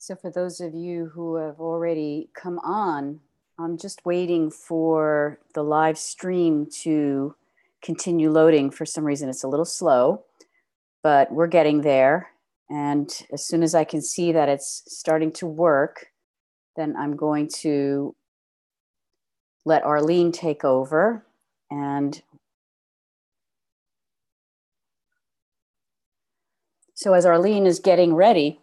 So for those of you who have already come on, I'm just waiting for the live stream to continue loading. For some reason, it's a little slow, but we're getting there. And as soon as I can see that it's starting to work, then I'm going to let Arlene take over. And so as Arlene is getting ready,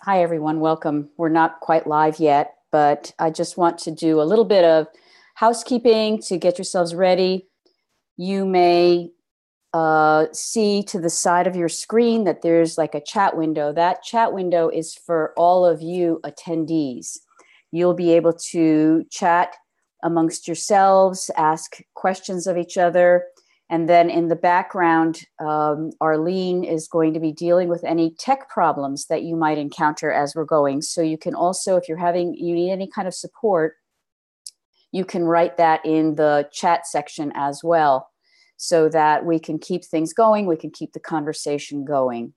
hi, everyone. Welcome. We're not quite live yet, but I just want to do a little bit of housekeeping to get yourselves ready. You may see to the side of your screen that there's like a chat window. That chat window is for all of you attendees. You'll be able to chat amongst yourselves, ask questions of each other. And then in the background, Arlene is going to be dealing with any tech problems that you might encounter as we're going. So you can also, if you need any kind of support, you can write that in the chat section as well, so that we can keep things going, we can keep the conversation going.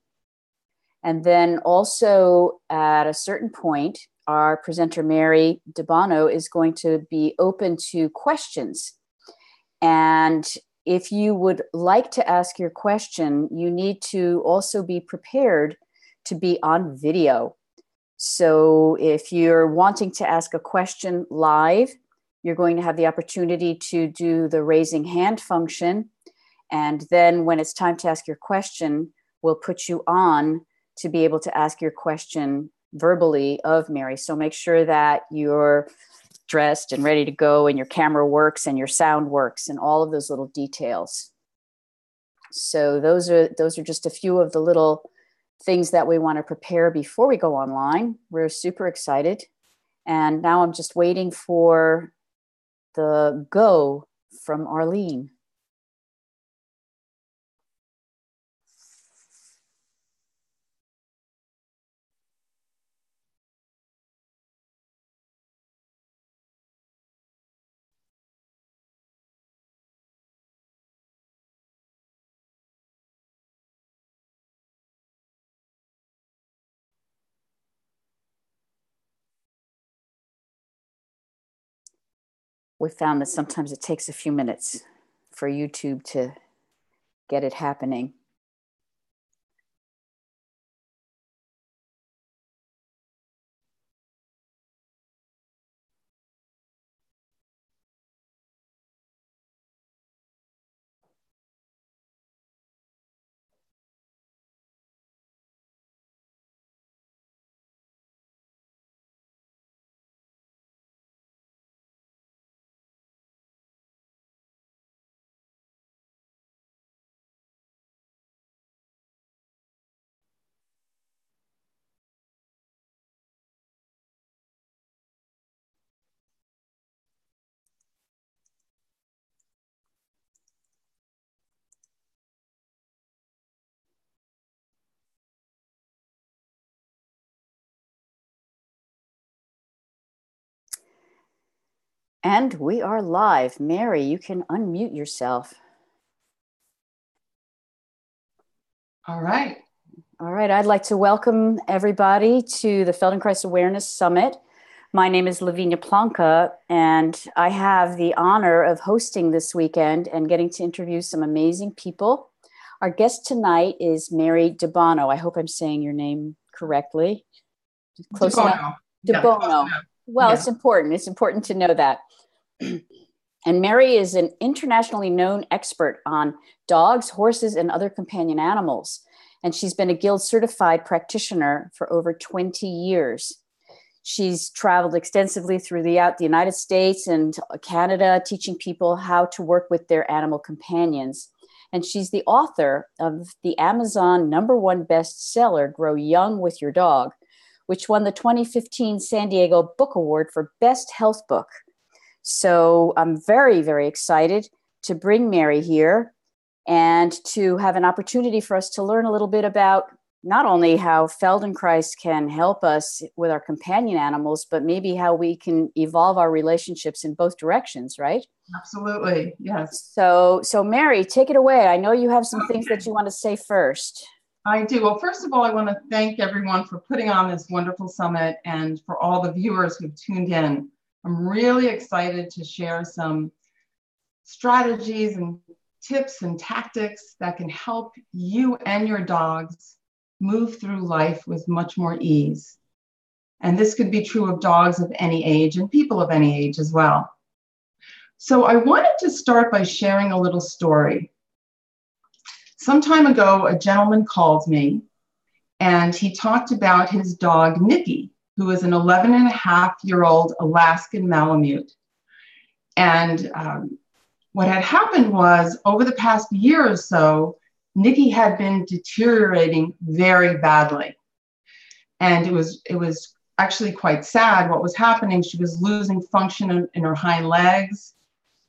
And then also at a certain point, our presenter, Mary Debono, is going to be open to questions. And if you would like to ask your question, you need to also be prepared to be on video. So if you're wanting to ask a question live, you're going to have the opportunity to do the raising hand function. And then when it's time to ask your question, we'll put you on to be able to ask your question verbally of Mary. So make sure that you're dressed and ready to go and your camera works and your sound works and all of those little details. So those are just a few of the little things that we want to prepare before we go online. We're super excited. And now I'm just waiting for the go from Arlene. We found that sometimes it takes a few minutes for YouTube to get it happening. And we are live. Mary, you can unmute yourself. All right. All right. I'd like to welcome everybody to the Feldenkrais Awareness Summit. My name is Lavinia Plonka, and I have the honor of hosting this weekend and getting to interview some amazing people. Our guest tonight is Mary Debono. I hope I'm saying your name correctly. Close Debono. enough? Debono. Yeah, well, yeah. It's important. It's important to know that. And Mary is an internationally known expert on dogs, horses, and other companion animals. And she's been a Guild certified practitioner for over 20 years. She's traveled extensively throughout the United States and Canada, teaching people how to work with their animal companions. And she's the author of the Amazon #1 bestseller, Grow Young with Your Dog, which won the 2015 San Diego Book Award for Best Health Book. So I'm very, very excited to bring Mary here and to have an opportunity for us to learn a little bit about not only how Feldenkrais can help us with our companion animals, but maybe how we can evolve our relationships in both directions, right? Absolutely, yes. So Mary, take it away. I know you have some things that you want to say first. I do. Well, first of all, I want to thank everyone for putting on this wonderful summit and for all the viewers who've tuned in. I'm really excited to share some strategies and tips and tactics that can help you and your dogs move through life with much more ease. And this could be true of dogs of any age and people of any age as well. So I wanted to start by sharing a little story. Some time ago, a gentleman called me and he talked about his dog, Nikki, who is an 11-and-a-half-year-old Alaskan Malamute. And what had happened was over the past year or so, Nikki had been deteriorating very badly. And it was actually quite sad what was happening. She was losing function in her hind legs.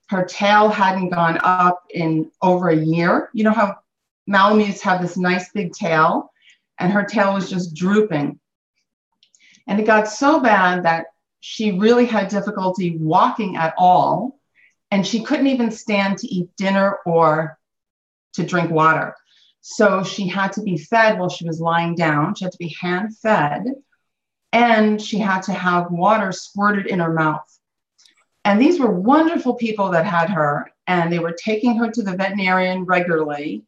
Her tail hadn't gone up in over a year. You know how Malamutes have this nice big tail, and her tail was just drooping. And it got so bad that she really had difficulty walking at all, and she couldn't even stand to eat dinner or to drink water. So she had to be fed while she was lying down. She had to be hand fed, and she had to have water squirted in her mouth. And these were wonderful people that had her, and they were taking her to the veterinarian regularly.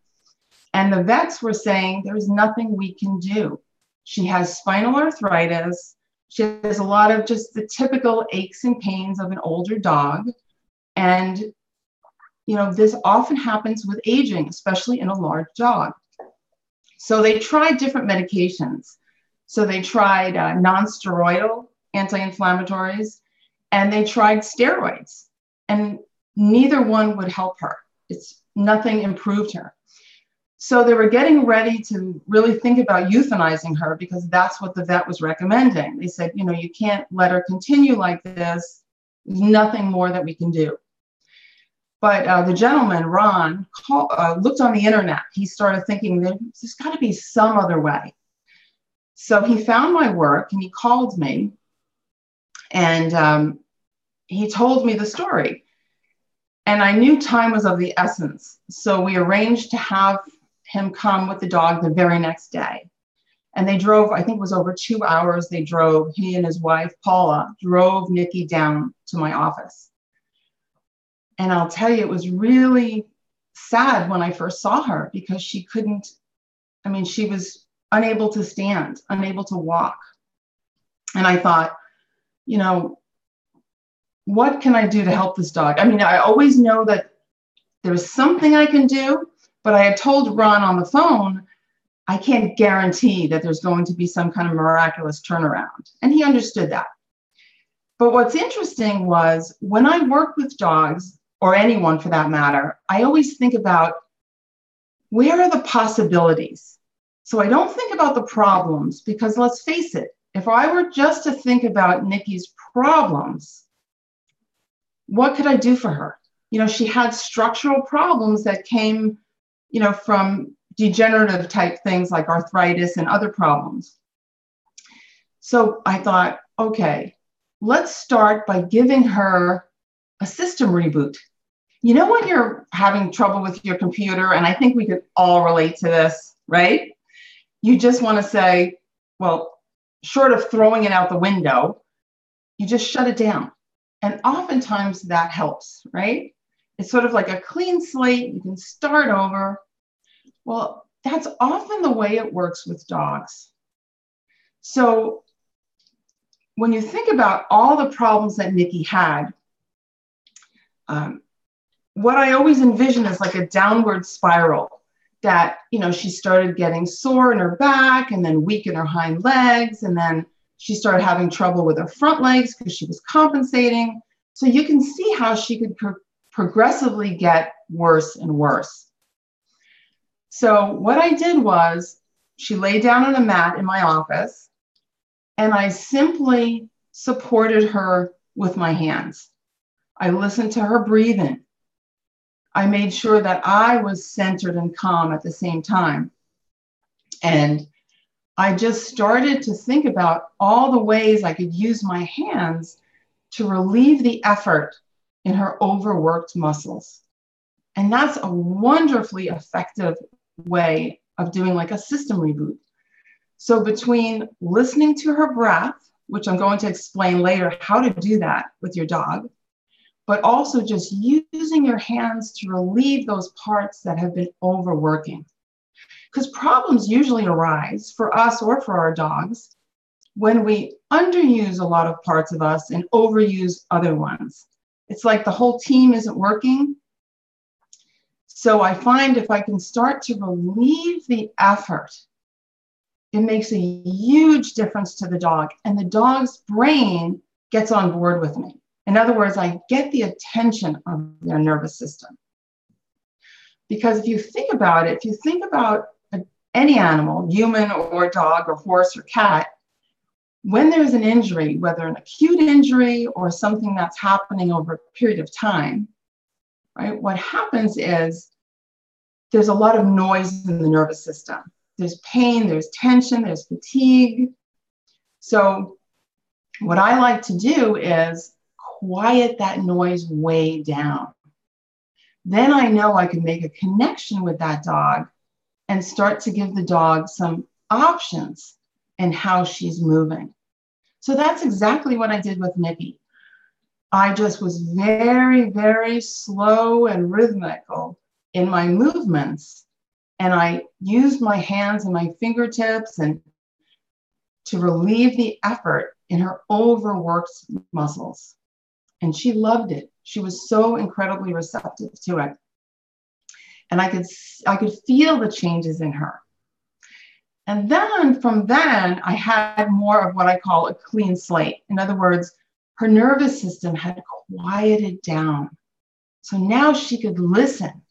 And the vets were saying, there's nothing we can do. She has spinal arthritis. She has a lot of just the typical aches and pains of an older dog. And, you know, this often happens with aging, especially in a large dog. So they tried different medications. So they tried non-steroidal anti-inflammatories, and they tried steroids, and neither one would help her. Nothing improved her. So they were getting ready to really think about euthanizing her because that's what the vet was recommending. They said, you know, you can't let her continue like this. There's nothing more that we can do. But the gentleman, Ron, looked on the internet. He started thinking, there's got to be some other way. So he found my work and he called me and he told me the story. And I knew time was of the essence. So we arranged to have him come with the dog the very next day. And they drove, I think it was over 2 hours. He and his wife, Paula, drove Nikki down to my office. And I'll tell you, it was really sad when I first saw her because she was unable to stand, unable to walk. And I thought, you know, what can I do to help this dog? I mean, I always know that there's something I can do, but I had told Ron on the phone, I can't guarantee that there's going to be some kind of miraculous turnaround. And he understood that. But what's interesting was when I work with dogs, or anyone for that matter, I always think about where are the possibilities? So I don't think about the problems because let's face it, if I were just to think about Nikki's problems, what could I do for her? You know, she had structural problems that came, you know, from degenerative type things like arthritis and other problems. So I thought, okay, let's start by giving her a system reboot. You know, when you're having trouble with your computer, and I think we could all relate to this, right? You just want to say, well, short of throwing it out the window, you just shut it down. And oftentimes that helps, right? It's sort of like a clean slate. You can start over. Well, that's often the way it works with dogs. So when you think about all the problems that Nikki had, what I always envision is like a downward spiral that, you know, she started getting sore in her back and then weak in her hind legs. And then she started having trouble with her front legs because she was compensating. So you can see how she could progressively get worse and worse. So what I did was she lay down on a mat in my office and I simply supported her with my hands. I listened to her breathing. I made sure that I was centered and calm at the same time. And I just started to think about all the ways I could use my hands to relieve the effort in her overworked muscles. And that's a wonderfully effective way of doing like a system reboot. So between listening to her breath, which I'm going to explain later how to do that with your dog, but also just using your hands to relieve those parts that have been overworking. Because problems usually arise for us or for our dogs when we underuse a lot of parts of us and overuse other ones. It's like the whole team isn't working. So I find if I can start to relieve the effort, it makes a huge difference to the dog, and the dog's brain gets on board with me. In other words, I get the attention of their nervous system. Because if you think about it, if you think about any animal, human or dog or horse or cat, when there's an injury, whether an acute injury or something that's happening over a period of time, right, what happens is there's a lot of noise in the nervous system. There's pain, there's tension, there's fatigue. So what I like to do is quiet that noise way down. Then I know I can make a connection with that dog and start to give the dog some options in how she's moving. So that's exactly what I did with Nikki. I just was very, very slow and rhythmical in my movements. And I used my hands and my fingertips and to relieve the effort in her overworked muscles. And she loved it. She was so incredibly receptive to it. And I could feel the changes in her. And then from then, I had more of what I call a clean slate. In other words, her nervous system had quieted down. So now she could listen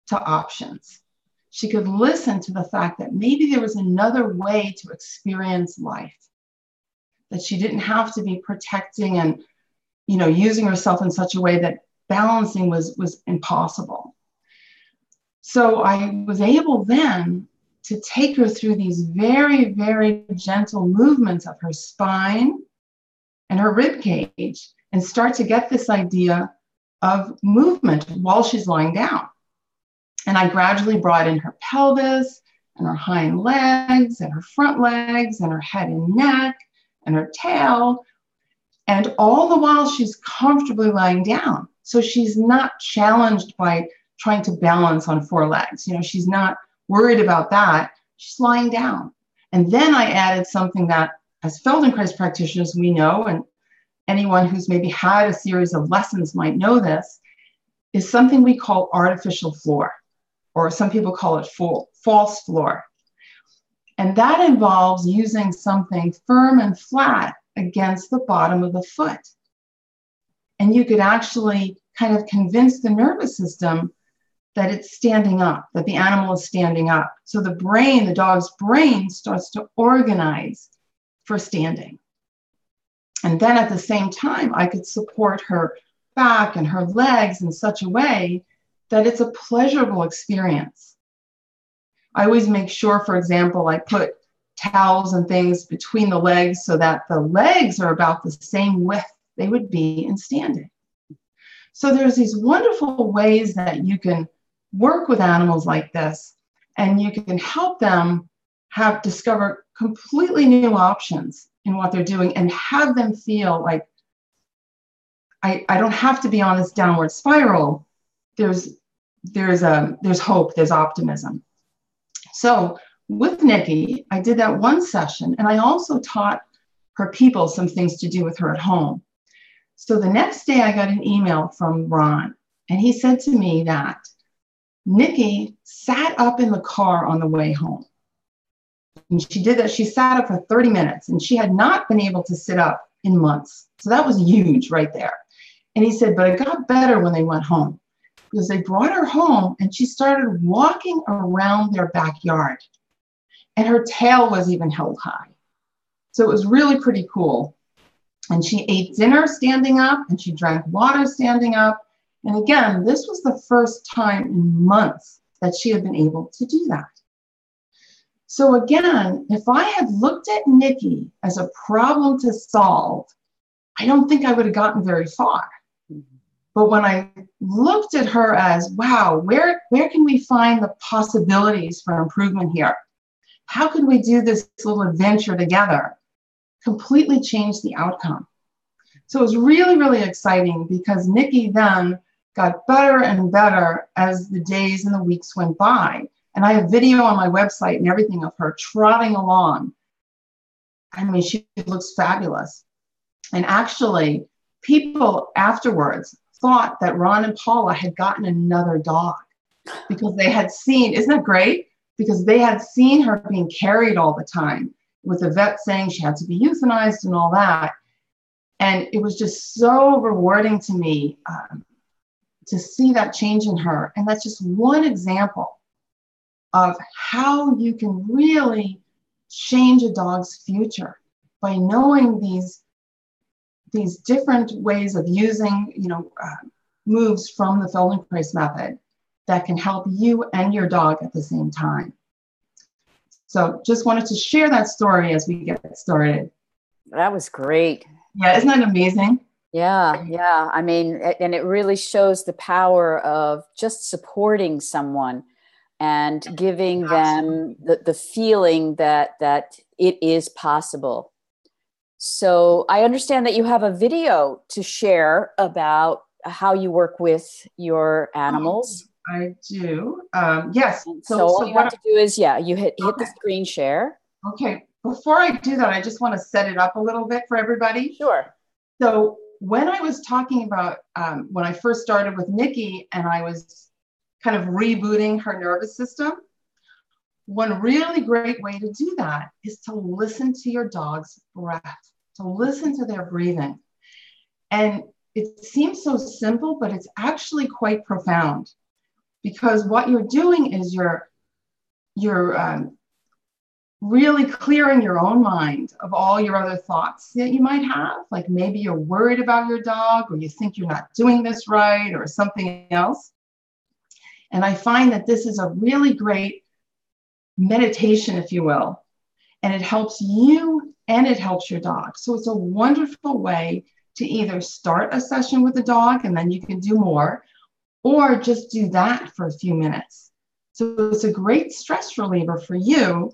to options. She could listen to the fact that maybe there was another way to experience life, that she didn't have to be protecting and, using herself in such a way that balancing was impossible. So I was able then to take her through these very, very gentle movements of her spine and her rib cage and start to get this idea of movement while she's lying down. And I gradually brought in her pelvis and her hind legs and her front legs and her head and neck and her tail. And all the while she's comfortably lying down. So she's not challenged by trying to balance on four legs. She's not worried about that. She's lying down. And then I added something that as Feldenkrais practitioners, we know, and anyone who's maybe had a series of lessons might know this, is something we call artificial floor, or some people call it false floor. And that involves using something firm and flat against the bottom of the foot. And you could actually kind of convince the nervous system that it's standing up, that the animal is standing up. So the dog's brain starts to organize for standing. And then at the same time, I could support her back and her legs in such a way that it's a pleasurable experience. I always make sure, for example, I put towels and things between the legs so that the legs are about the same width they would be in standing. So there's these wonderful ways that you can work with animals like this, and you can help them discover completely new options in what they're doing and have them feel like I don't have to be on this downward spiral. There's hope, there's optimism. So with Nikki, I did that one session, and I also taught her people some things to do with her at home. So the next day I got an email from Ron, and he said to me that Nikki sat up in the car on the way home. And she did that. She sat up for 30 minutes, and she had not been able to sit up in months. So that was huge right there. And he said, but it got better when they went home, because they brought her home and she started walking around their backyard. And her tail was even held high. So it was really pretty cool. And she ate dinner standing up, and she drank water standing up. And again, this was the first time in months that she had been able to do that. So again, if I had looked at Nikki as a problem to solve, I don't think I would have gotten very far. But when I looked at her as, wow, where can we find the possibilities for improvement here? How can we do this little adventure together? Completely changed the outcome. So it was really, really exciting because Nikki then got better and better as the days and the weeks went by. And I have video on my website and everything of her trotting along. I mean, she looks fabulous. And actually, people afterwards thought that Ron and Paula had gotten another dog because they had seen, isn't that great? Because they had seen her being carried all the time with the vet saying she had to be euthanized and all that. And it was just so rewarding to me to see that change in her. And that's just one example of how you can really change a dog's future by knowing these different ways of using, moves from the Feldenkrais method that can help you and your dog at the same time. So just wanted to share that story as we get started. That was great. Yeah, isn't that amazing? Yeah, yeah. I mean, and it really shows the power of just supporting someone and giving them the feeling that it is possible. So I understand that you have a video to share about how you work with your animals. I do. Yes. So all you have to do is, you hit the screen share. Okay. Before I do that, I just want to set it up a little bit for everybody. Sure. So when I was talking about when I first started with Nikki and I was kind of rebooting her nervous system, one really great way to do that is to listen to your dog's breath, to listen to their breathing. And it seems so simple, but it's actually quite profound because what you're doing is you're really clearing your own mind of all your other thoughts that you might have. Like maybe you're worried about your dog or you think you're not doing this right or something else. And I find that this is a really great meditation, if you will, and it helps you and it helps your dog. So it's a wonderful way to either start a session with the dog and then you can do more, or just do that for a few minutes. So it's a great stress reliever for you,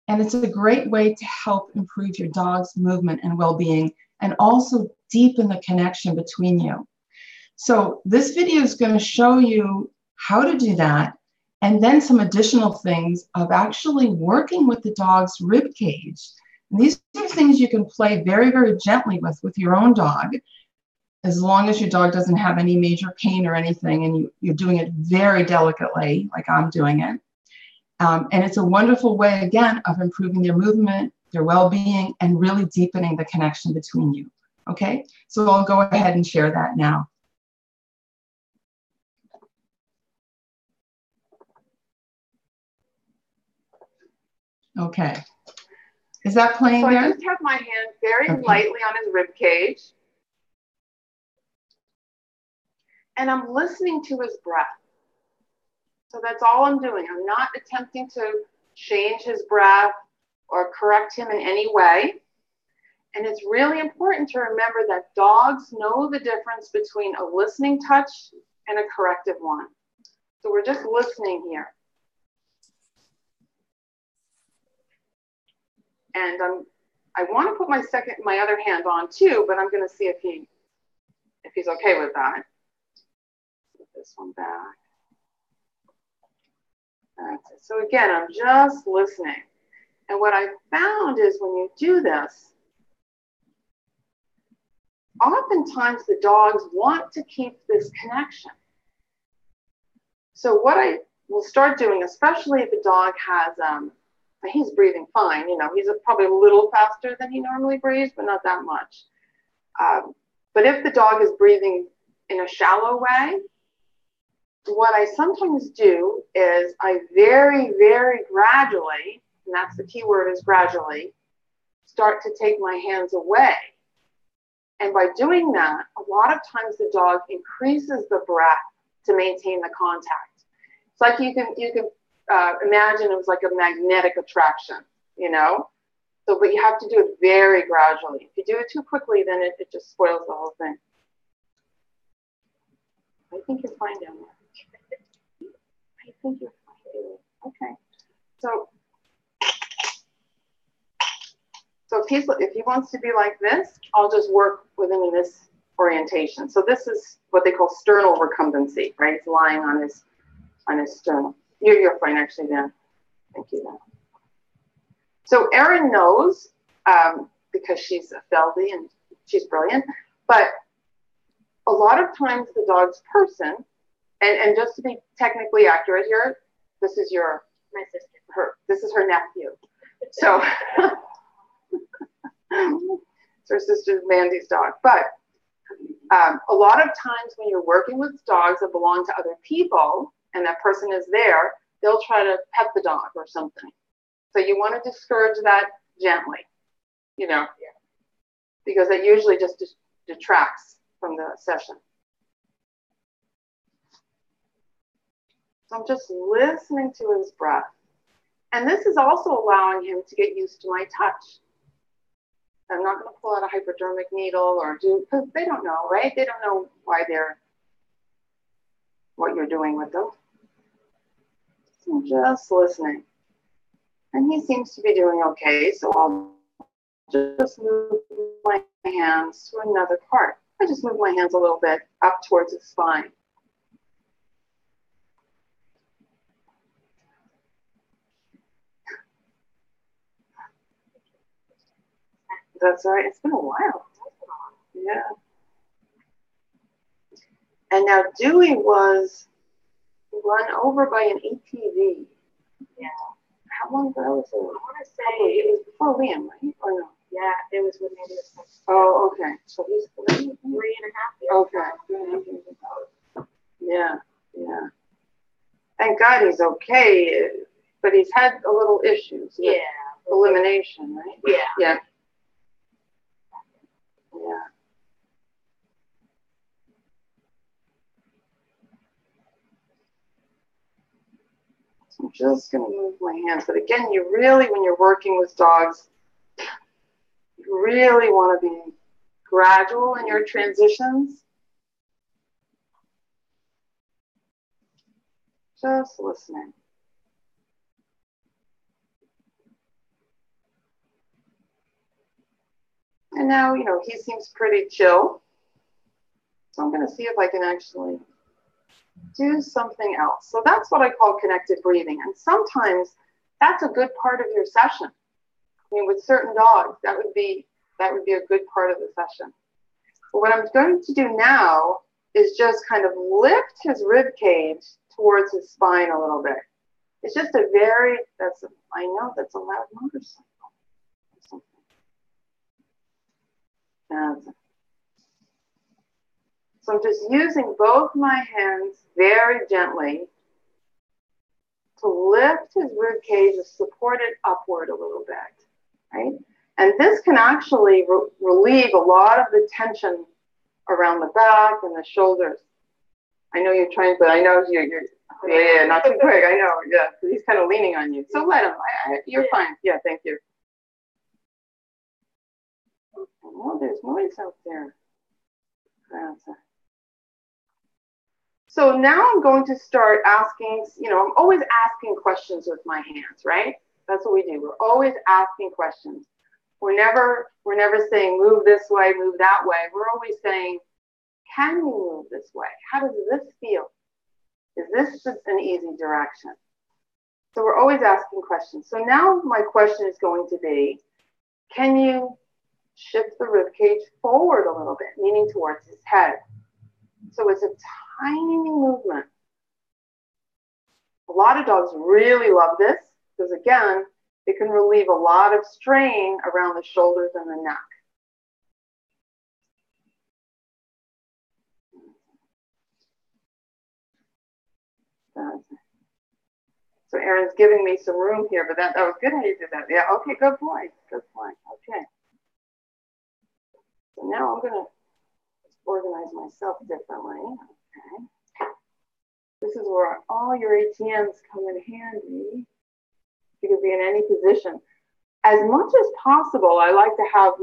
and it's a great way to help improve your dog's movement and well-being and also deepen the connection between you. So this video is going to show you how to do that, and then some additional things of actually working with the dog's rib cage. And these are things you can play very, very gently with your own dog, as long as your dog doesn't have any major pain or anything, and you're doing it very delicately, like I'm doing it. And it's a wonderful way, again, of improving their movement, their well-being, and really deepening the connection between you. Okay, so I'll go ahead and share that now. Okay, is that playing so there? I just have my hand very lightly on his rib cage. And I'm listening to his breath. So that's all I'm doing. I'm not attempting to change his breath or correct him in any way. And it's really important to remember that dogs know the difference between a listening touch and a corrective one. So we're just listening here. And I want to put my other hand on too, but I'm going to see if he's okay with that. Put this one back. That's it. So again, I'm just listening. And what I found is when you do this, oftentimes the dogs want to keep this connection. So what I will start doing, especially if the dog has, he's breathing fine, he's probably a little faster than he normally breathes, but not that much. But if the dog is breathing in a shallow way, what I sometimes do is I very, very gradually, and that's the key word is gradually, start to take my hands away. And by doing that, a lot of times the dog increases the breath to maintain the contact. It's like you can imagine it was like a magnetic attraction, So, but you have to do it very gradually. If you do it too quickly, then it just spoils the whole thing. I think you're fine down there. I think you're fine. Okay. So if he wants to be like this, I'll just work with him in this orientation. So this is what they call sternal recumbency, right? He's lying on his sternum. You're fine actually, Dan. Thank you, Dan. So Erin knows, because she's a Feldy and she's brilliant, but a lot of times the dog's person, and just to be technically accurate here, this is my sister. This is her nephew. So it's her sister Mandy's dog. But a lot of times when you're working with dogs that belong to other people and that person is there, they'll try to pet the dog or something. So you want to discourage that gently, you know, because it usually just detracts from the session. So I'm just listening to his breath. And this is also allowing him to get used to my touch. I'm not going to pull out a hypodermic needle or because they don't know, right? They don't know what you're doing with them. So I'm just listening. And he seems to be doing okay, so I'll just move my hands to another part. I just move my hands a little bit up towards his spine. That's all right. It's been a while. Yeah. And now Dewey was run over by an ATV. Yeah. How long ago was it? I want to say it was before Liam, right? Or no? Yeah, it was when maybe it was. Oh, okay. So he's 3.5 years. Okay. Yeah, yeah. Thank God he's okay, but he's had a little issues. Yeah. Elimination, right? Yeah. Yeah. Yeah. So I'm just going to move my hands. But again, you really, when you're working with dogs, you really want to be gradual in your transitions. Just listening. And now, you know, he seems pretty chill. So I'm going to see if I can actually do something else. So that's what I call connected breathing. And sometimes that's a good part of your session. I mean, with certain dogs, that would be a good part of the session. But what I'm going to do now is just kind of lift his rib cage towards his spine a little bit. It's just a very, I know that's a loud motorcycle. So I'm just using both my hands very gently to lift his rib cage and support it upward a little bit, right? And this can actually relieve a lot of the tension around the back and the shoulders. I know you're trying, but I know you're yeah, not too quick. I know, yeah, because he's kind of leaning on you. So let him. You're fine. Yeah, thank you. Oh, there's noise out there. So now I'm going to start asking, you know, I'm always asking questions with my hands, right? That's what we do. We're always asking questions. We're never saying move this way, move that way. We're always saying, can you move this way? How does this feel? Is this an easy direction? So we're always asking questions. So now my question is going to be, can you shift the rib cage forward a little bit, meaning towards his head? So it's a tiny movement. A lot of dogs really love this because, again, it can relieve a lot of strain around the shoulders and the neck. So Erin's giving me some room here, but that was good how you did that. Yeah, okay, good point. Good point. Okay. So now I'm going to organize myself differently. Okay. This is where all your ATMs come in handy. You can be in any position. As much as possible, I like to have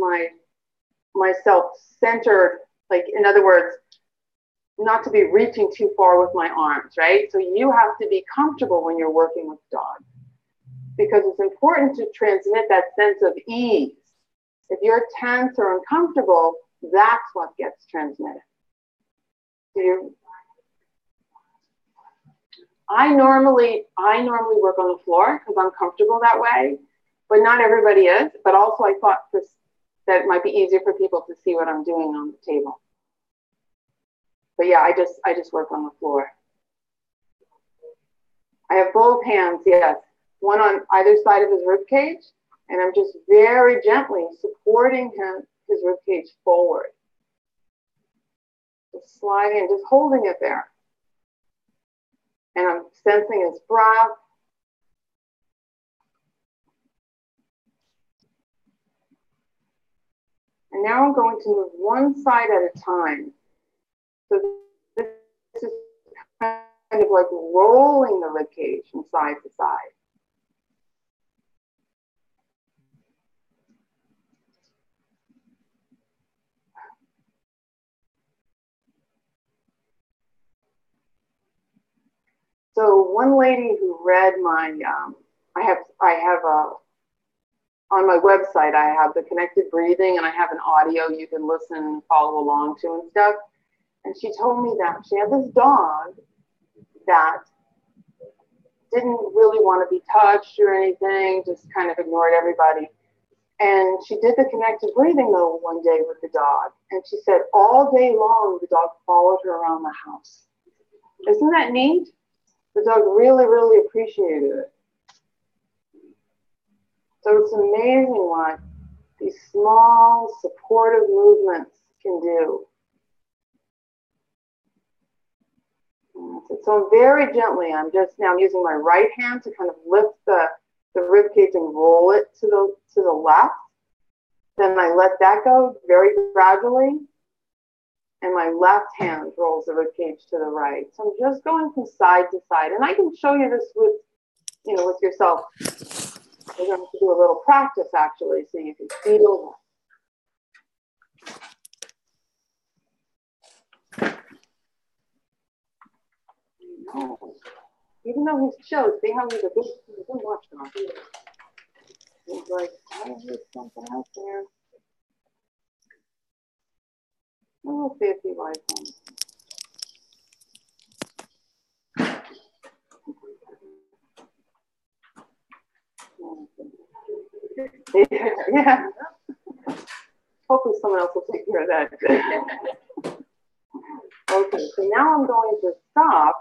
myself centered, like in other words, not to be reaching too far with my arms, right? So you have to be comfortable when you're working with the dog, because it's important to transmit that sense of ease. If you're tense or uncomfortable, that's what gets transmitted. So I normally work on the floor because I'm comfortable that way, but not everybody is. But also I thought that it might be easier for people to see what I'm doing on the table. But yeah, I just work on the floor. I have both hands, yes, one on either side of his rib cage, and I'm just very gently supporting his rib cage forward. Just sliding, just holding it there. And I'm sensing his breath. And now I'm going to move one side at a time. So this is kind of like rolling the rib cage from side to side. So one lady who read my, I have on my website, I have the connected breathing, and I have an audio you can listen and follow along to and stuff. And she told me that she had this dog that didn't really want to be touched or anything, just kind of ignored everybody. And she did the connected breathing though one day with the dog. And she said all day long, the dog followed her around the house. Isn't that neat? The dog really, really appreciated it. So it's amazing what these small supportive movements can do. So very gently, I'm using my right hand to kind of lift the rib cage and roll it to the left. Then I let that go very gradually. And my left hand rolls the rib cage to the right. So I'm just going from side to side. And I can show you this with yourself. We're going to do a little practice actually, so you can feel that. Even though he's chill, see how he's a good watchdog. He's like, I heard something out there. We'll see if he likes him. Yeah. Hopefully someone else will take care of that. Okay, so now I'm going to stop.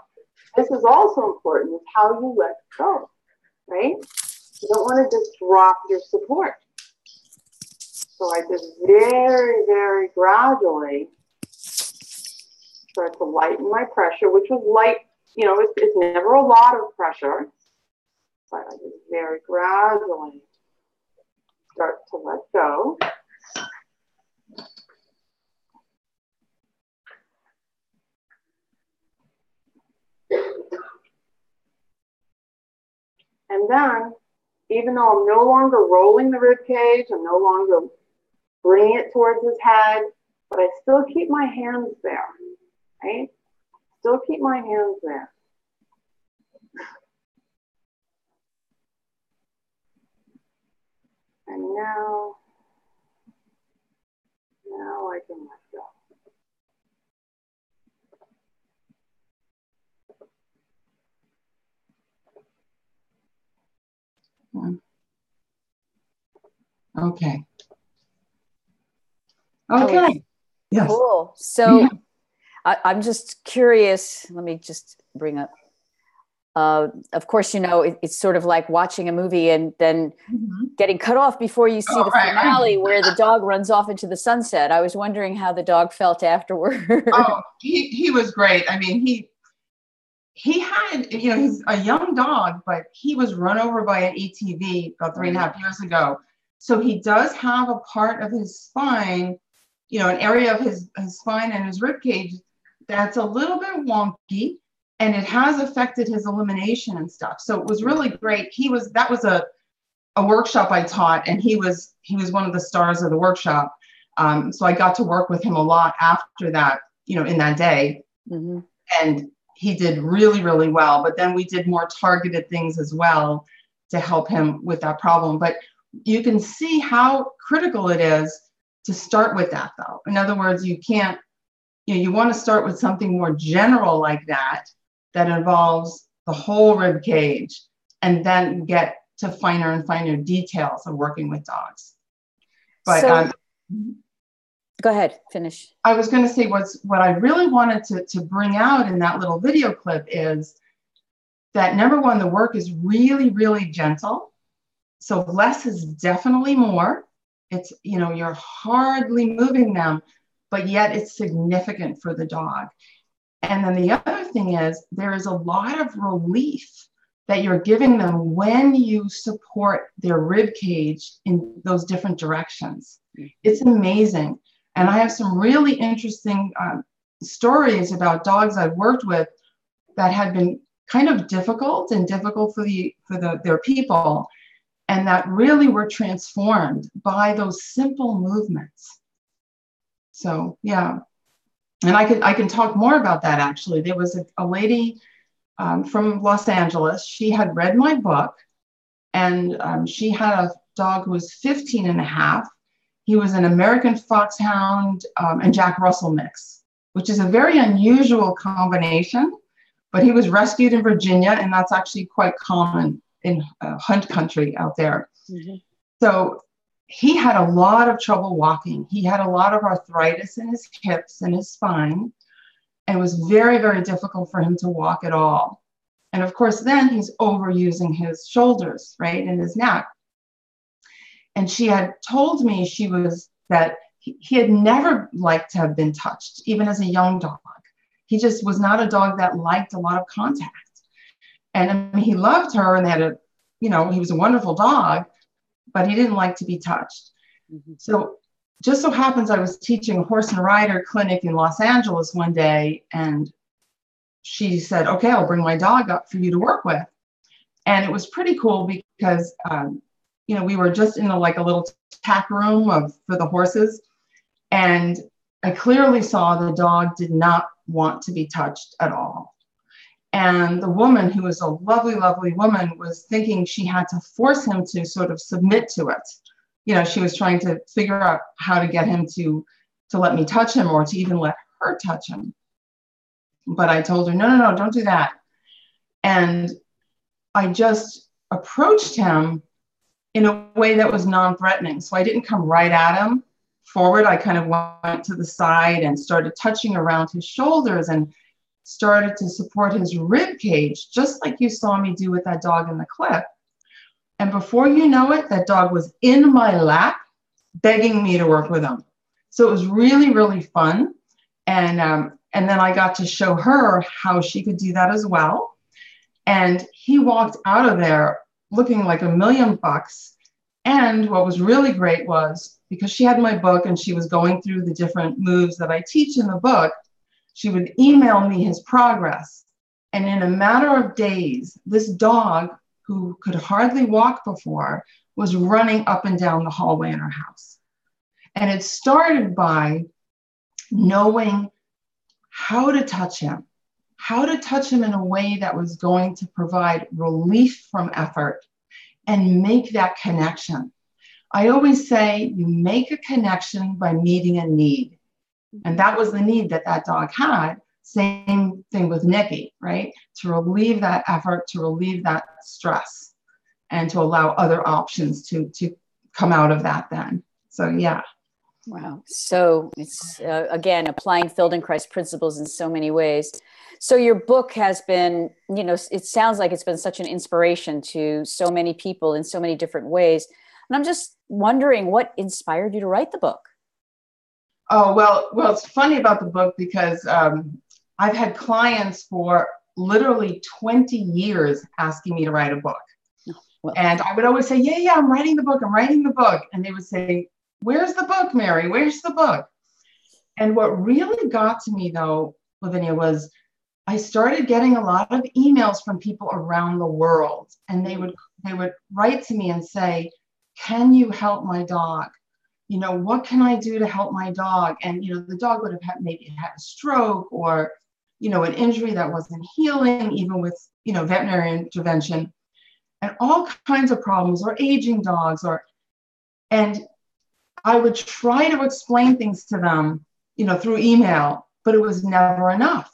This is also important, is how you let go, right? You don't want to just drop your support. So I just very, very gradually start to lighten my pressure, which was light, it's never a lot of pressure, but I just very gradually start to let go. And then, even though I'm no longer rolling the rib cage, I'm no longer bringing it towards his head, but I still keep my hands there, right? Still keep my hands there. And now I can let go. Okay. Okay. Yes. Cool. So I'm just curious. Let me just bring up. Of course, it's sort of like watching a movie and then getting cut off before you see the finale where the dog runs off into the sunset. I was wondering how the dog felt afterward. Oh, he was great. I mean, he had, he's a young dog, but he was run over by an ATV about 3.5 years ago. So he does have a part of his spine, an area of his spine and his rib cage that's a little bit wonky, and it has affected his elimination and stuff. So it was really great. That was a workshop I taught, and he was one of the stars of the workshop. So I got to work with him a lot after that, in that day. Mm-hmm. And he did really, really well. But then we did more targeted things as well to help him with that problem. But you can see how critical it is to start with that, though. In other words, you can't, you want to start with something more general like that, that involves the whole rib cage, and then get to finer and finer details of working with dogs. But go ahead, finish. I was going to say what I really wanted to bring out in that little video clip is that, number one, the work is really, really gentle. So less is definitely more. It's, you're hardly moving them, but yet it's significant for the dog. And then the other thing is there is a lot of relief that you're giving them when you support their rib cage in those different directions. It's amazing. And I have some really interesting stories about dogs I've worked with that had been kind of difficult for their people, and that really were transformed by those simple movements. So yeah, and I can talk more about that. Actually, there was a lady from Los Angeles. She had read my book, and she had a dog who was 15 and a half. He was an American Foxhound and Jack Russell mix, which is a very unusual combination, but he was rescued in Virginia, and that's actually quite common in hunt country out there. Mm-hmm. So he had a lot of trouble walking. He had a lot of arthritis in his hips and his spine, and it was very, very difficult for him to walk at all. And of course, then he's overusing his shoulders, right, and his neck. And she had told me that he had never liked to have been touched, even as a young dog. He just was not a dog that liked a lot of contact. And I mean, he loved her, and they had he was a wonderful dog, but he didn't like to be touched. Mm-hmm. So just so happens I was teaching a horse and rider clinic in Los Angeles one day, and she said, okay, I'll bring my dog up for you to work with. And it was pretty cool because, we were just in a little tack room for the horses. And I clearly saw the dog did not want to be touched at all. And the woman, who was a lovely, lovely woman, was thinking she had to force him to sort of submit to it. She was trying to figure out how to get him to let me touch him, or to even let her touch him. But I told her, no, don't do that. And I just approached him in a way that was non-threatening. So I didn't come right at him forward. I kind of went to the side and started touching around his shoulders and started to support his rib cage, just like you saw me do with that dog in the clip. And before you know it, that dog was in my lap, begging me to work with him. So it was really, really fun. And then I got to show her how she could do that as well. And he walked out of there looking like $1,000,000. And what was really great was, because she had my book and she was going through the different moves that I teach in the book, she would email me his progress. And in a matter of days, this dog, who could hardly walk before, was running up and down the hallway in our house. And it started by knowing how to touch him in a way that was going to provide relief from effort and make that connection. I always say you make a connection by meeting a need. And that was the need that dog had. Same thing with Nikki, right? To relieve that effort, to relieve that stress, and to allow other options to come out of that then. So, yeah. Wow. So it's, again, applying Feldenkrais principles in so many ways. So your book has been, it sounds like it's been such an inspiration to so many people in so many different ways. And I'm just wondering, what inspired you to write the book? Oh, well, it's funny about the book because I've had clients for literally 20 years asking me to write a book. Oh, well. And I would always say, yeah, I'm writing the book. And they would say, where's the book, Mary? Where's the book? And what really got to me, though, Lavinia, was I started getting a lot of emails from people around the world. And they would write to me and say, can you help my dog? What can I do to help my dog? And, the dog would have maybe had a stroke, or, an injury that wasn't healing, even with, veterinary intervention, and all kinds of problems, or aging dogs, and I would try to explain things to them, through email, but it was never enough.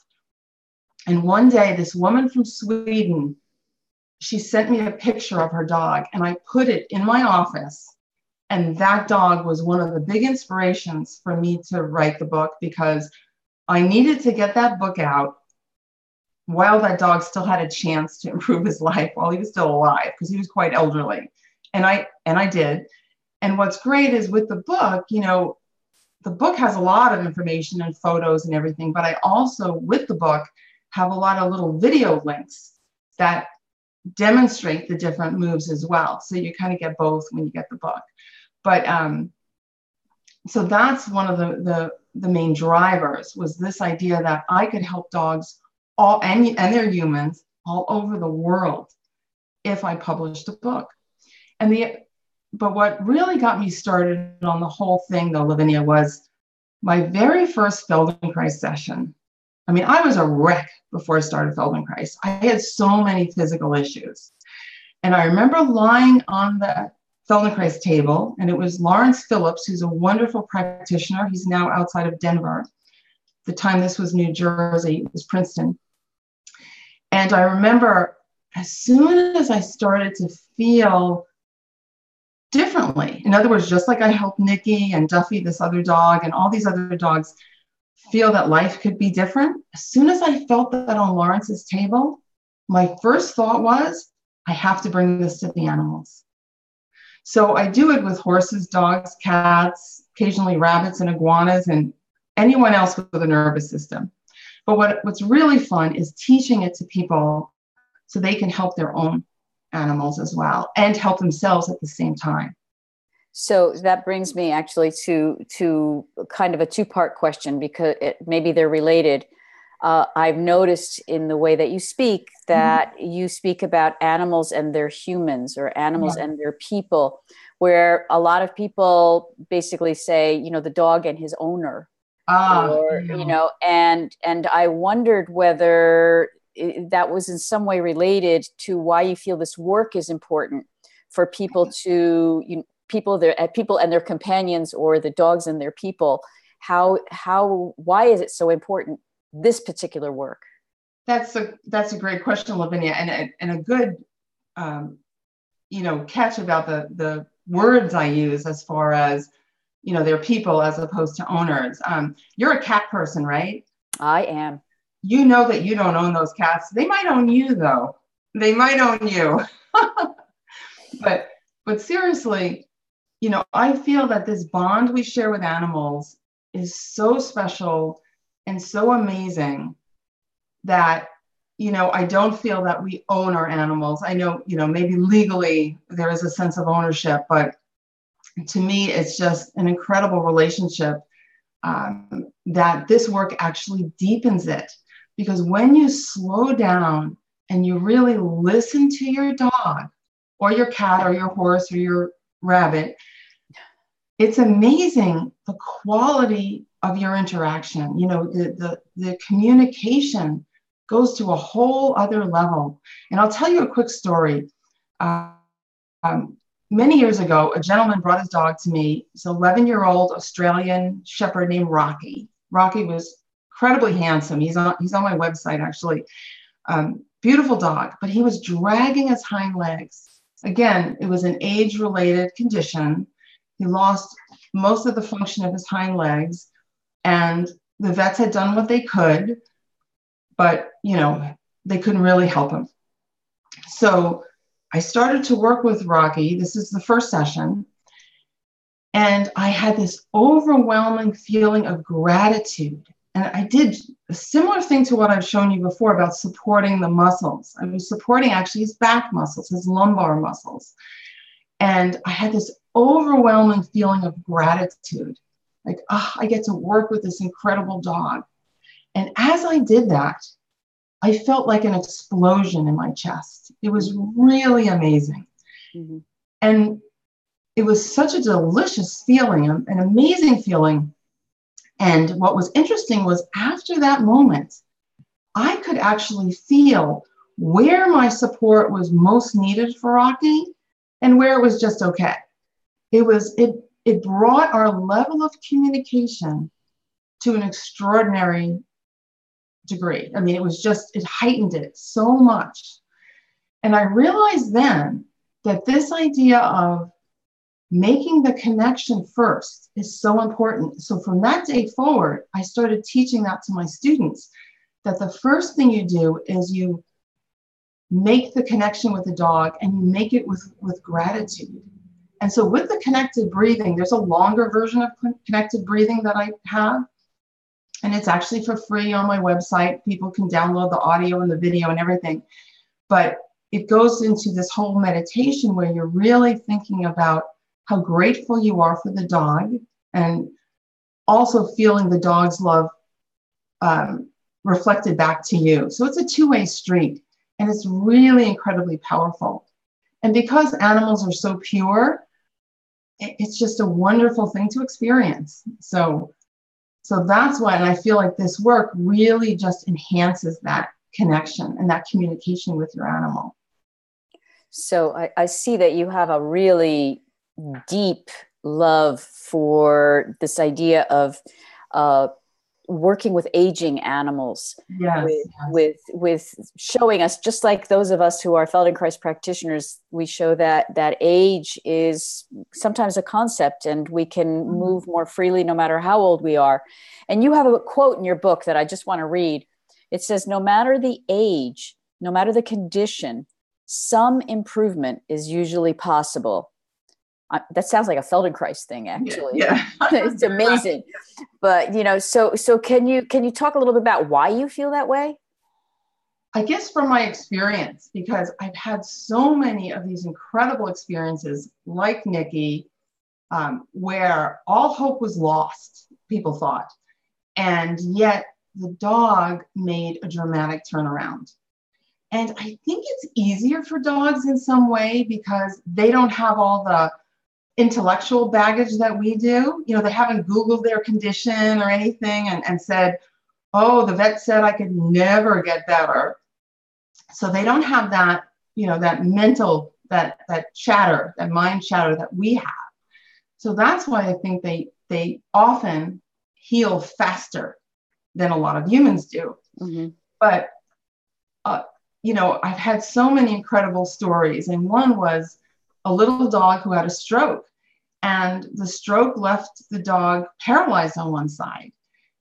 And one day, this woman from Sweden, she sent me a picture of her dog, and I put it in my office. And that dog was one of the big inspirations for me to write the book, because I needed to get that book out while that dog still had a chance to improve his life, while he was still alive, because he was quite elderly. And I did. And what's great is with the book, the book has a lot of information and photos and everything, but I also, with the book, have a lot of little video links that demonstrate the different moves as well. So you kind of get both when you get the book. But so that's one of the main drivers, was this idea that I could help dogs and their humans all over the world if I published a book. But what really got me started on the whole thing, though, Lavinia, was my very first Feldenkrais session. I mean, I was a wreck before I started Feldenkrais. I had so many physical issues. And I remember lying on the Feldenkrais table, and it was Lawrence Phillips, who's a wonderful practitioner. He's now outside of Denver. At the time this was New Jersey, it was Princeton. And I remember as soon as I started to feel differently, in other words, just like I helped Nikki and Duffy, this other dog, and all these other dogs feel that life could be different, as soon as I felt that on Lawrence's table, my first thought was, I have to bring this to the animals. So I do it with horses, dogs, cats, occasionally rabbits and iguanas, and anyone else with a nervous system. But what's really fun is teaching it to people so they can help their own animals as well, and help themselves at the same time. So that brings me actually to kind of a two-part question, because maybe they're related. I've noticed in the way that you speak that you speak about animals and their humans, or animals and their people, where a lot of people basically say, the dog and his owner, and I wondered whether that was in some way related to why you feel this work is important for people to, people and their companions, or the dogs and their people. Why is it so important, this particular work? That's a great question, Lavinia, and a good catch about the words I use, as far as they're people as opposed to owners. You're a cat person, right? I am. You know that you don't own those cats. They might own you, though. They might own you. But seriously, I feel that this bond we share with animals is so special and so amazing that, I don't feel that we own our animals. I know, maybe legally there is a sense of ownership, but to me, it's just an incredible relationship that this work actually deepens it. Because when you slow down and you really listen to your dog or your cat or your horse or your rabbit, it's amazing the quality of your interaction. The communication goes to a whole other level. And I'll tell you a quick story. Many years ago, a gentleman brought his dog to me. It's an 11-year-old Australian shepherd named Rocky. Rocky was incredibly handsome. He's on my website, actually. Beautiful dog, but he was dragging his hind legs. Again, it was an age-related condition. He lost most of the function of his hind legs, and the vets had done what they could, but, they couldn't really help him. So I started to work with Rocky. This is the first session. And I had this overwhelming feeling of gratitude. And I did a similar thing to what I've shown you before about supporting the muscles. I was supporting actually his back muscles, his lumbar muscles. And I had this overwhelming feeling of gratitude. Like, I get to work with this incredible dog. And as I did that, I felt like an explosion in my chest. It was really amazing. Mm-hmm. And it was such a delicious feeling, an amazing feeling. And what was interesting was after that moment, I could actually feel where my support was most needed for Rocky and where it was just okay. It brought our level of communication to an extraordinary degree. I mean, it heightened it so much. And I realized then that this idea of making the connection first is so important. So from that day forward, I started teaching that to my students, that the first thing you do is you make the connection with the dog, and you make it with gratitude. And so with the connected breathing, there's a longer version of connected breathing that I have. And it's actually for free on my website. People can download the audio and the video and everything. But it goes into this whole meditation where you're really thinking about how grateful you are for the dog, and also feeling the dog's love reflected back to you. So it's a two-way street, and it's really incredibly powerful. And because animals are so pure, it's just a wonderful thing to experience. So that's why, and I feel like this work really just enhances that connection and that communication with your animal. So I see that you have a really deep love for this idea of working with aging animals. Yes, with showing us, just like those of us who are Feldenkrais practitioners, we show that age is sometimes a concept, and we can move more freely no matter how old we are. And you have a quote in your book that I just want to read. It says, "No matter the age, no matter the condition, some improvement is usually possible." That sounds like a Feldenkrais thing, actually. Yeah. It's amazing. But, so can you talk a little bit about why you feel that way? I guess from my experience, because I've had so many of these incredible experiences like Nikki, where all hope was lost, people thought. And yet the dog made a dramatic turnaround. And I think it's easier for dogs in some way because they don't have all the intellectual baggage that we do. They haven't Googled their condition or anything and said, oh, the vet said I could never get better. So they don't have that, that mental, that chatter, that mind chatter that we have. So that's why I think they often heal faster than a lot of humans do. Mm-hmm. But, I've had so many incredible stories. And one was a little dog who had a stroke, and the stroke left the dog paralyzed on one side.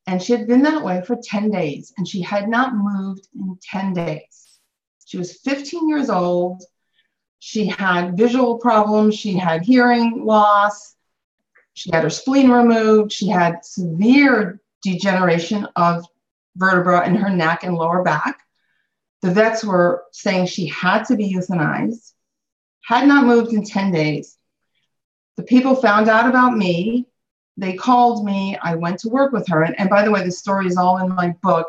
And she had been that way for 10 days, and she had not moved in 10 days. She was 15 years old. She had visual problems. She had hearing loss. She had her spleen removed. She had severe degeneration of vertebra in her neck and lower back. The vets were saying she had to be euthanized, had not moved in 10 days. The people found out about me. They called me. I went to work with her. And by the way, the story is all in my book.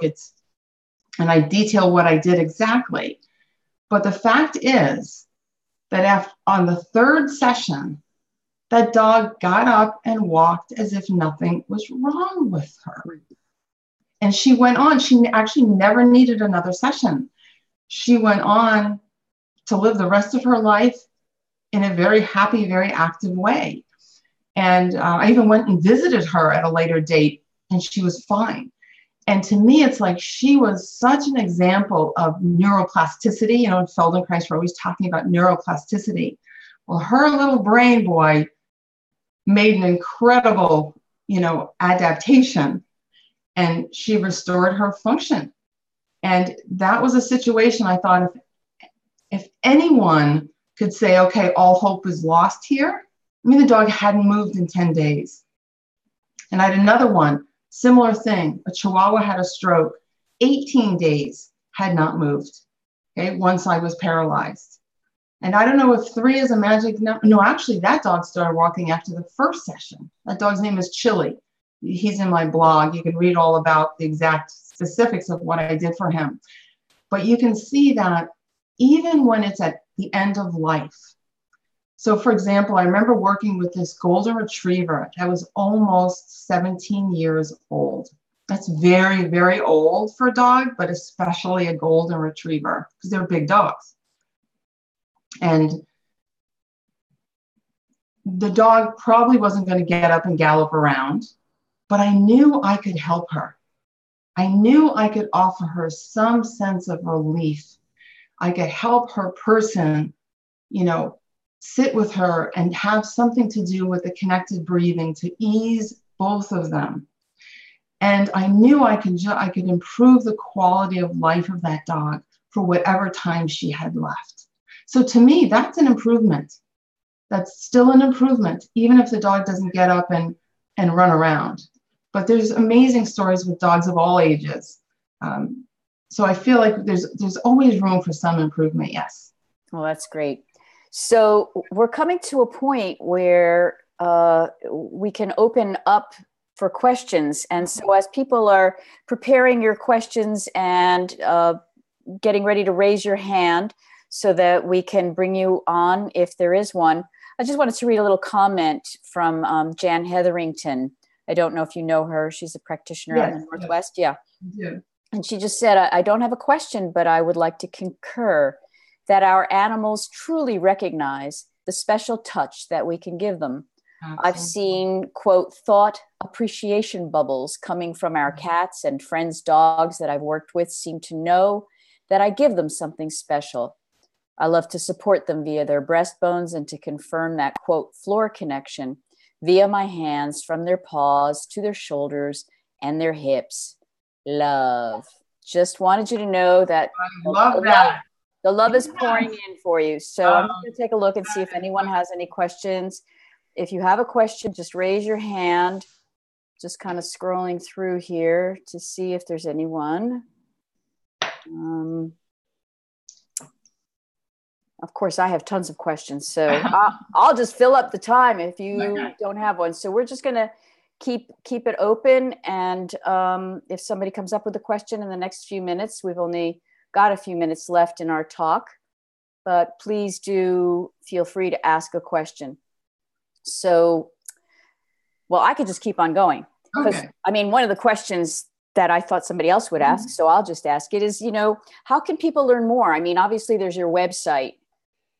And I detail what I did exactly. But the fact is that on the third session, that dog got up and walked as if nothing was wrong with her. And she went on. She actually never needed another session. She went on to live the rest of her life in a very happy, very active way. And I even went and visited her at a later date, and she was fine. And to me, it's like she was such an example of neuroplasticity. In Feldenkrais, we're always talking about neuroplasticity. Well, her little brain boy made an incredible, adaptation, and she restored her function. And that was a situation I thought if anyone could say, okay, all hope is lost here. I mean, the dog hadn't moved in 10 days. And I had another one, similar thing. A Chihuahua had a stroke, 18 days, had not moved. Okay, one side was paralyzed. And I don't know if 3 is a magic number. No, actually, that dog started walking after the first session. That dog's name is Chili. He's in my blog. You can read all about the exact specifics of what I did for him. But you can see that even when it's at the end of life. So for example, I remember working with this golden retriever that was almost 17 years old. That's very, very old for a dog, but especially a golden retriever, because they're big dogs. And the dog probably wasn't going to get up and gallop around, but I knew I could help her. I knew I could offer her some sense of relief. I could help her person, you know, sit with her and have something to do with the connected breathing to ease both of them. And I knew I could improve the quality of life of that dog for whatever time she had left. So to me, that's an improvement. That's still an improvement, even if the dog doesn't get up and run around. But there's amazing stories with dogs of all ages. So I feel like there's always room for some improvement, yes. Well, that's great. So we're coming to a point where we can open up for questions. And so as people are preparing your questions and getting ready to raise your hand so that we can bring you on if there is one, I just wanted to read a little comment from Jan Hetherington. I don't know if you know her. She's a practitioner out in the Northwest. Yeah. And she just said, I don't have a question, but I would like to concur that our animals truly recognize the special touch that we can give them. Absolutely. I've seen, quote, thought appreciation bubbles coming from our cats, and friends' dogs that I've worked with seem to know that I give them something special. I love to support them via their breastbones and to confirm that, quote, floor connection via my hands from their paws to their shoulders and their hips. Love. Just wanted you to know that. I love that. The love is pouring in for you. So I'm just going to take a look and see if anyone has any questions. If you have a question, just raise your hand. Just kind of scrolling through here to see if there's anyone. Of course, I have tons of questions, so I'll just fill up the time if you don't have one. So we're just going to keep it open. And if somebody comes up with a question in the next few minutes, we've only got a few minutes left in our talk, but please do feel free to ask a question. So, well, I could just keep on going. Because, I mean, one of the questions that I thought somebody else would ask, so I'll just ask it is, you know, how can people learn more? I mean, obviously there's your website,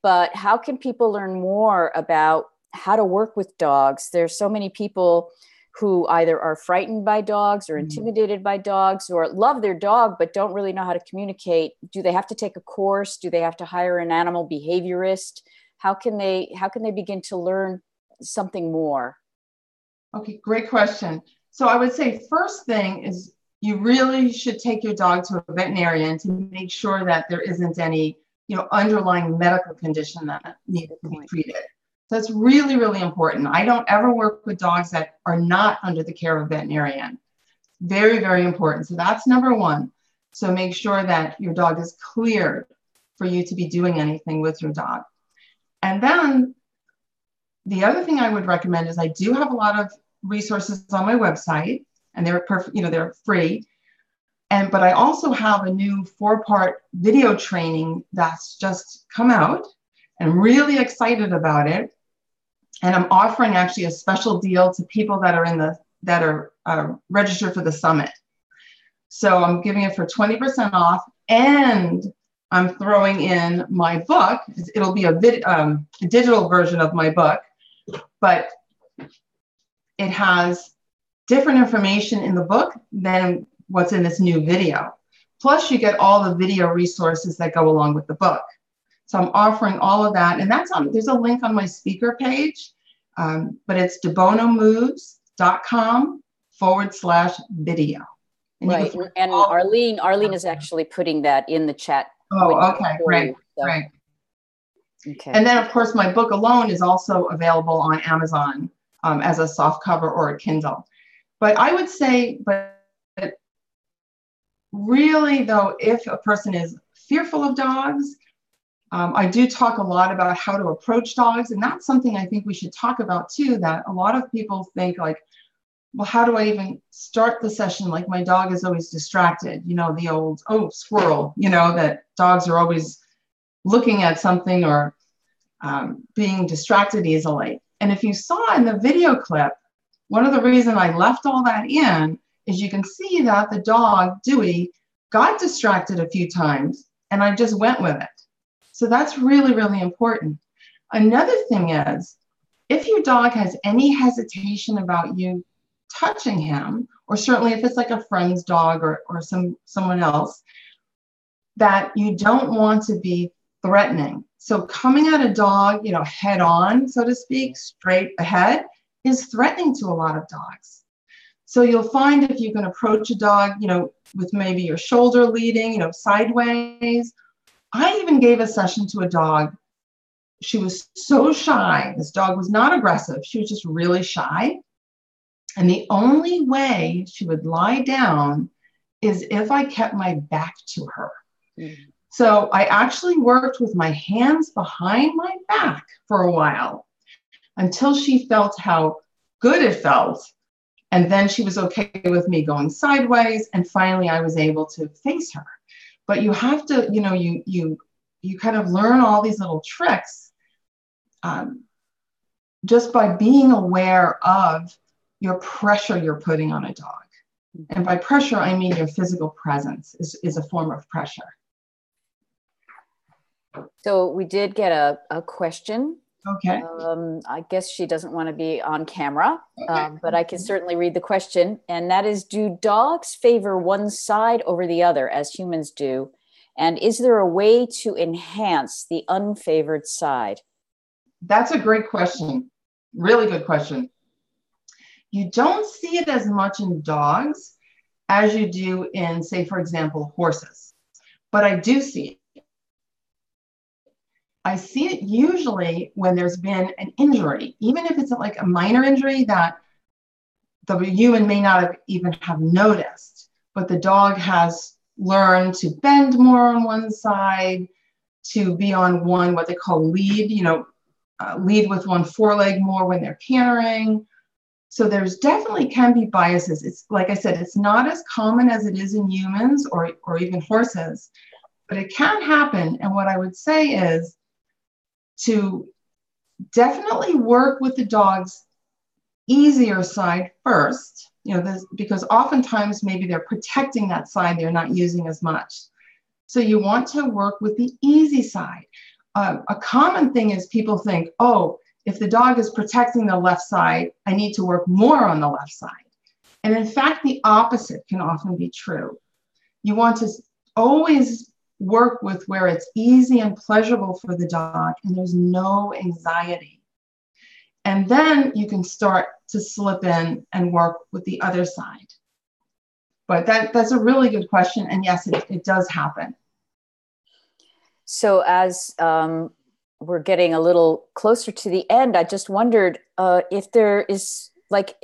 but how can people learn more about how to work with dogs? There's so many people who either are frightened by dogs or intimidated by dogs or love their dog, but don't really know how to communicate. Do they have to take a course? Do they have to hire an animal behaviorist? How can they begin to learn something more? Okay, great question. So I would say first thing is you really should take your dog to a veterinarian to make sure that there isn't any, you know, underlying medical condition that needs to be treated. That's really, really important. I don't ever work with dogs that are not under the care of a veterinarian. Very, very important. So that's number one. So make sure that your dog is cleared for you to be doing anything with your dog. And then the other thing I would recommend is I do have a lot of resources on my website, and they're perfect, you know, they're free. But I also have a new 4-part video training that's just come out. I'm really excited about it. And I'm offering actually a special deal to people that are registered for the summit. So I'm giving it for 20% off, and I'm throwing in my book. It'll be a digital version of my book, but it has different information in the book than what's in this new video. Plus, you get all the video resources that go along with the book. So I'm offering all of that. And there's a link on my speaker page, but it's debonomoves.com/video. Right. And Arlene is actually putting that in the chat. Oh, okay. Great. Great. Okay. And then, of course, my book alone is also available on Amazon as a soft cover or a Kindle. But I would say, but really, though, if a person is fearful of dogs, I do talk a lot about how to approach dogs. And that's something I think we should talk about, too, that a lot of people think like, well, how do I even start the session? Like, my dog is always distracted, you know, the old, oh, squirrel, you know, that dogs are always looking at something or being distracted easily. And if you saw in the video clip, one of the reasons I left all that in is you can see that the dog, Dewey, got distracted a few times, and I just went with it. So that's really, really important. Another thing is, if your dog has any hesitation about you touching him, or certainly if it's like a friend's dog or someone else, that you don't want to be threatening. So coming at a dog, you know, head on, so to speak, straight ahead, is threatening to a lot of dogs. So you'll find if you can approach a dog, you know, with maybe your shoulder leading, you know, sideways. I even gave a session to a dog. She was so shy. This dog was not aggressive. She was just really shy. And the only way she would lie down is if I kept my back to her. Mm-hmm. So I actually worked with my hands behind my back for a while until she felt how good it felt. And then she was okay with me going sideways. And finally, I was able to face her. But you have to, you know, you kind of learn all these little tricks just by being aware of your pressure you're putting on a dog. And by pressure, I mean your physical presence is a form of pressure. So we did get a question. Okay. I guess she doesn't want to be on camera, okay. But I can certainly read the question. And that is, do dogs favor one side over the other as humans do? And is there a way to enhance the unfavored side? That's a great question. Really good question. You don't see it as much in dogs as you do in, say, for example, horses. But I do see it. I see it usually when there's been an injury, even if it's like a minor injury that the human may not even have noticed, but the dog has learned to bend more on one side, to be on one, what they call lead, you know, lead with one foreleg more when they're cantering. So there's definitely can be biases. It's like I said, it's not as common as it is in humans or even horses, but it can happen. And what I would say is, to definitely work with the dog's easier side first, you know, because oftentimes maybe they're protecting that side they're not using as much. So you want to work with the easy side. A common thing is people think, oh, if the dog is protecting the left side, I need to work more on the left side. And in fact, the opposite can often be true. You want to always work with where it's easy and pleasurable for the dog and there's no anxiety. And then you can start to slip in and work with the other side. But that's a really good question. And yes, it does happen. So as we're getting a little closer to the end, I just wondered if there is like,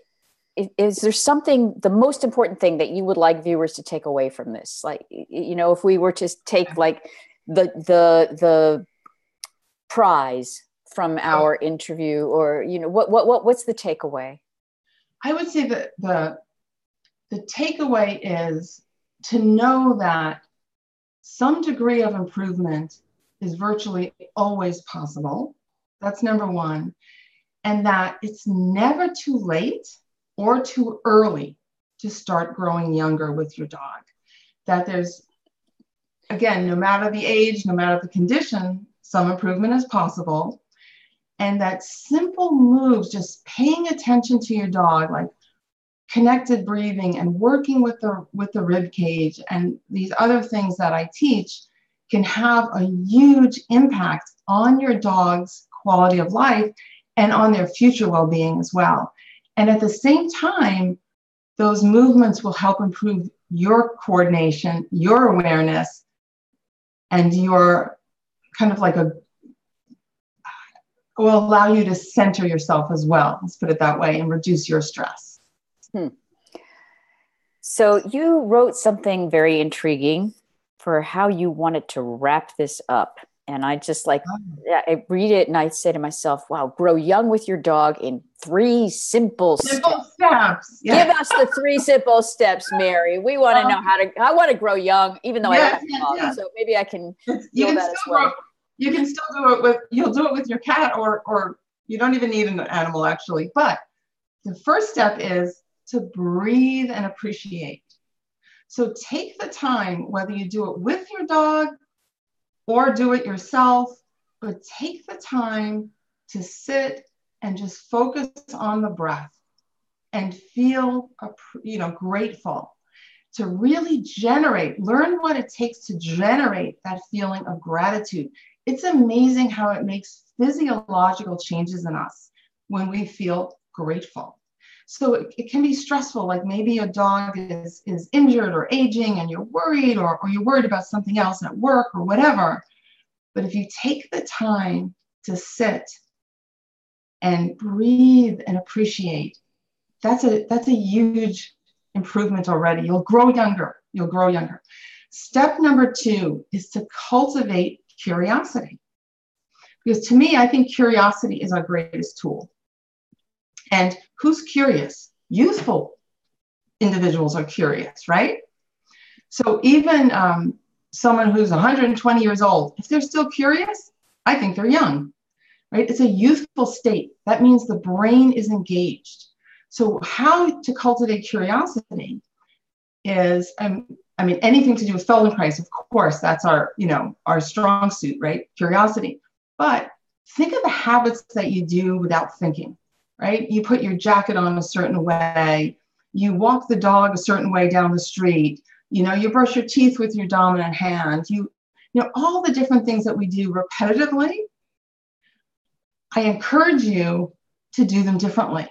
is there something, the most important thing that you would like viewers to take away from this? Like, you know, if we were to take like the prize from our interview, or, you know, what's the takeaway? I would say that the takeaway is to know that some degree of improvement is virtually always possible. That's number one. And that it's never too late or too early to start growing younger with your dog. That there's, again, no matter the age, no matter the condition, some improvement is possible. And that simple moves, just paying attention to your dog, like connected breathing and working with the rib cage and these other things that I teach, can have a huge impact on your dog's quality of life and on their future well-being as well. And at the same time, those movements will help improve your coordination, your awareness, and your kind of like will allow you to center yourself as well. Let's put it that way, and reduce your stress. So you wrote something very intriguing for how you wanted to wrap this up. And I just like, I read it and I say to myself, wow, grow young with your dog in 3 simple steps. Yeah. Give us the 3 simple steps, Mary. We want to know I want to grow young, even though I don't have a dog. So maybe I can feel that as well. You can still do it you'll do it with your cat or you don't even need an animal actually. But the first step is to breathe and appreciate. So take the time, whether you do it with your dog or do it yourself, but take the time to sit and just focus on the breath and feel, grateful, to really learn what it takes to generate that feeling of gratitude. It's amazing how it makes physiological changes in us when we feel grateful. So it can be stressful, like maybe a dog is injured or aging and you're worried, or you're worried about something else at work or whatever. But if you take the time to sit and breathe and appreciate, that's a huge improvement already. You'll grow younger. Step number 2 is to cultivate curiosity. Because to me, I think curiosity is our greatest tool. And who's curious? Youthful individuals are curious, right? So even someone who's 120 years old, if they're still curious, I think they're young, right? It's a youthful state. That means the brain is engaged. So how to cultivate curiosity is, anything to do with Feldenkrais, of course, that's our strong suit, right? Curiosity. But think of the habits that you do without thinking, right? You put your jacket on a certain way, you walk the dog a certain way down the street, you brush your teeth with your dominant hand, all the different things that we do repetitively. I encourage you to do them differently,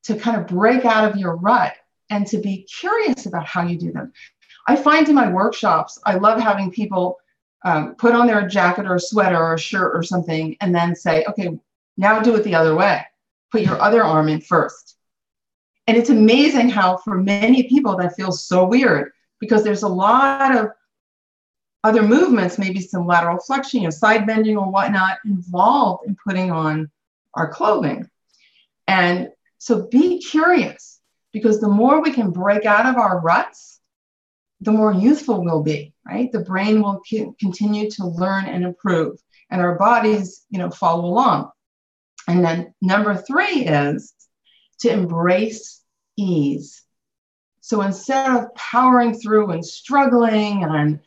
to kind of break out of your rut and to be curious about how you do them. I find in my workshops, I love having people put on their jacket or a sweater or a shirt or something and then say, okay, now do it the other way. Put your other arm in first. And it's amazing how for many people that feels so weird, because there's a lot of other movements, maybe some lateral flexion, side bending or whatnot involved in putting on our clothing. And so be curious, because the more we can break out of our ruts, the more youthful we'll be, right? The brain will continue to learn and improve, and our bodies, follow along. And then number 3 is to embrace ease. So instead of powering through and struggling and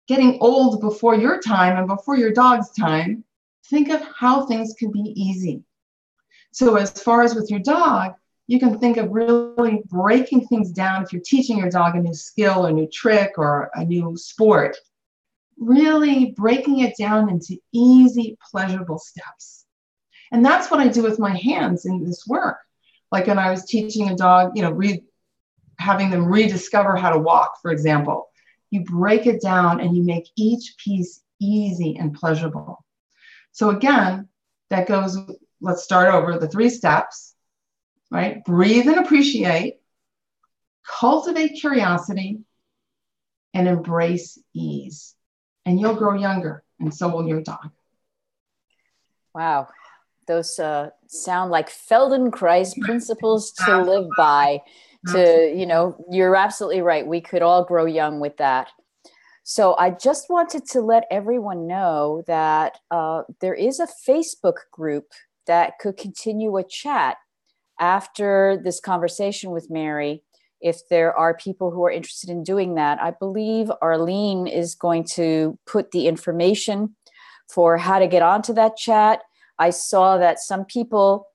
getting old before your time and before your dog's time, think of how things can be easy. So as far as with your dog, you can think of really breaking things down. If you're teaching your dog a new skill, a new trick, or a new sport, really breaking it down into easy, pleasurable steps. And that's what I do with my hands in this work. Like when I was teaching a dog, having them rediscover how to walk, for example, you break it down and you make each piece easy and pleasurable. So again, that goes, let's start over the 3 steps, right? Breathe and appreciate, cultivate curiosity, and embrace ease. And you'll grow younger, and so will your dog. Wow. Those sound like Feldenkrais principles to live by. You're absolutely right. We could all grow young with that. So I just wanted to let everyone know that there is a Facebook group that could continue a chat after this conversation with Mary. If there are people who are interested in doing that, I believe Arlene is going to put the information for how to get onto that chat. I saw that some people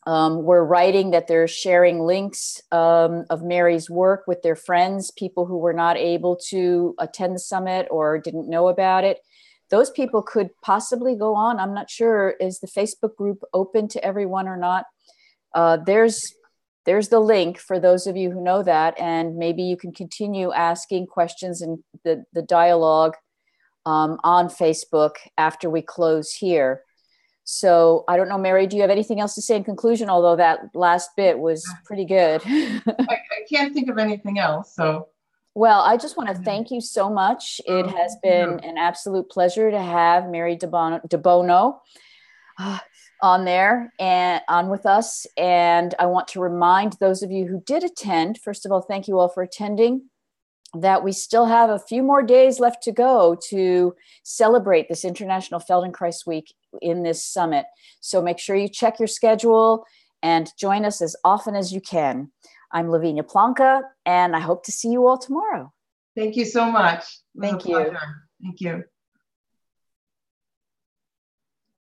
were writing that they're sharing links of Mary's work with their friends, people who were not able to attend the summit or didn't know about it. Those people could possibly go on. I'm not sure. Is the Facebook group open to everyone or not? There's the link for those of you who know that, and maybe you can continue asking questions in the dialogue on Facebook after we close here. So I don't know, Mary, do you have anything else to say in conclusion? Although that last bit was pretty good. I can't think of anything else. So, well, I just want to thank you so much. It has been an absolute pleasure to have Mary Debono on there and on with us. And I want to remind those of you who did attend, first of all, thank you all for attending, that we still have a few more days left to go to celebrate this International Feldenkrais Week in this summit. So make sure you check your schedule and join us as often as you can. I'm Lavinia Plonka, and I hope to see you all tomorrow. Thank you so much. It was Thank a you. pleasure. Thank you.